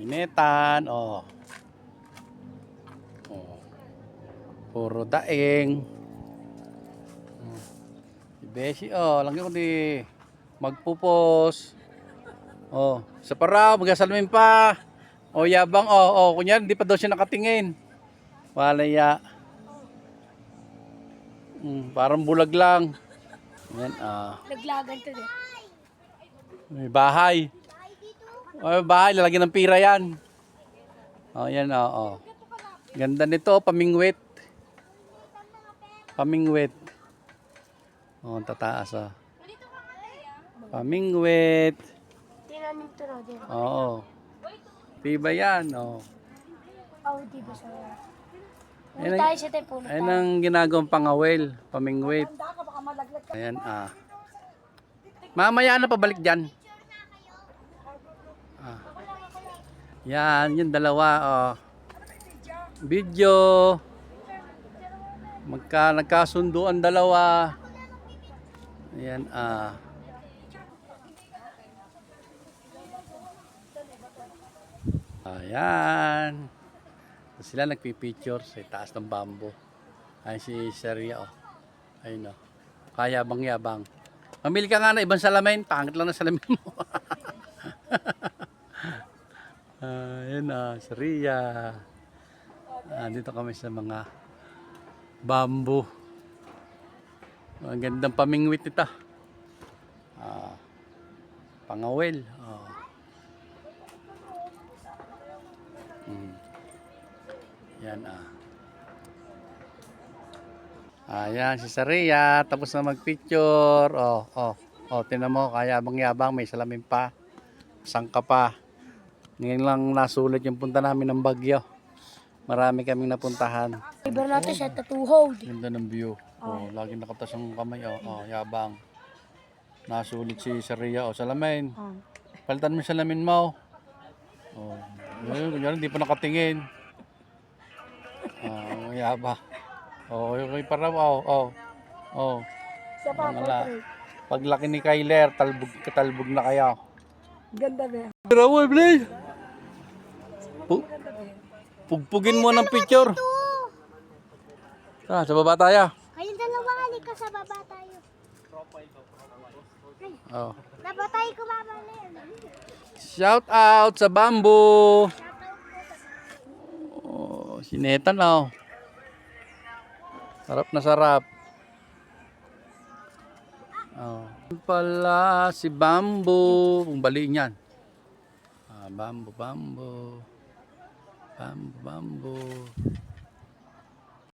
Inetan, oh. Oh. Puro daing. Si Beshi, oh, lagi ko di magpupos. Oh, sa paraw, magasalmin pa. Oh, yabang, oh, kunyari, di pa daw siya nakatingin. Walaya. Parang bulag lang. Yan, Naglagan to eh. may bahay. Oh, bahay, lalagyan ng pira yan. Oh, yan, oh. Ganda nito, pamingwit. Pamingwit. Oh, tataas, oh. Pamingwit. Tinanim to na din. Oo. Tiba yan, oh. Oh, di ba sa... Ayan Hindi tayo sa tayo puno Ayan ang ginagawang pangawil, pamingwit. Ayan, mamaya na pabalik dyan. Yan, yung dalawa, oh. Video. Nagkasundo ang dalawa. Ayan, Ayan. Sila nagpipicture sa taas ng bamboo. Ayun si Seria, oh. Ayun, oh. Kayabang-yabang. Mamili ka nga na ibang salamin. Pangit lang na salamin mo. Ayun, Seria. Dito kami sa mga bamboo. Ang gandang pamingwit ito. Pangawil. Oh. Yan, Ayan, si Saria, tapos na magpicture. Tingnan mo, kayabang-yabang, may salamin pa. Sangka pa. Ngayon lang nasulit yung punta namin ng Bagyo. Marami kaming napuntahan. Iba natin siya, tattoo hold. Ganda ng view. Lagi nakatas ang kamay, yabang. Nasulit si Saria, salamin. Palitan mo yung salamin mo. Kunyari, hindi pa nakatingin. Yaba. Yung parang, Sa paportrait. Paglaki ni Kyler, talbog na kayo. Ganda ba? Rawoy, Blay! Pugpugin mo ng picture. Sa baba tayo. Kayong dalawa, halika sa baba tayo. Dapat tayo kumama na yun. Shout out sa bamboo. Sinetan, Sarap na sarap. Pala si bamboo. Kung baliin yan. Bamboo. Bamboo.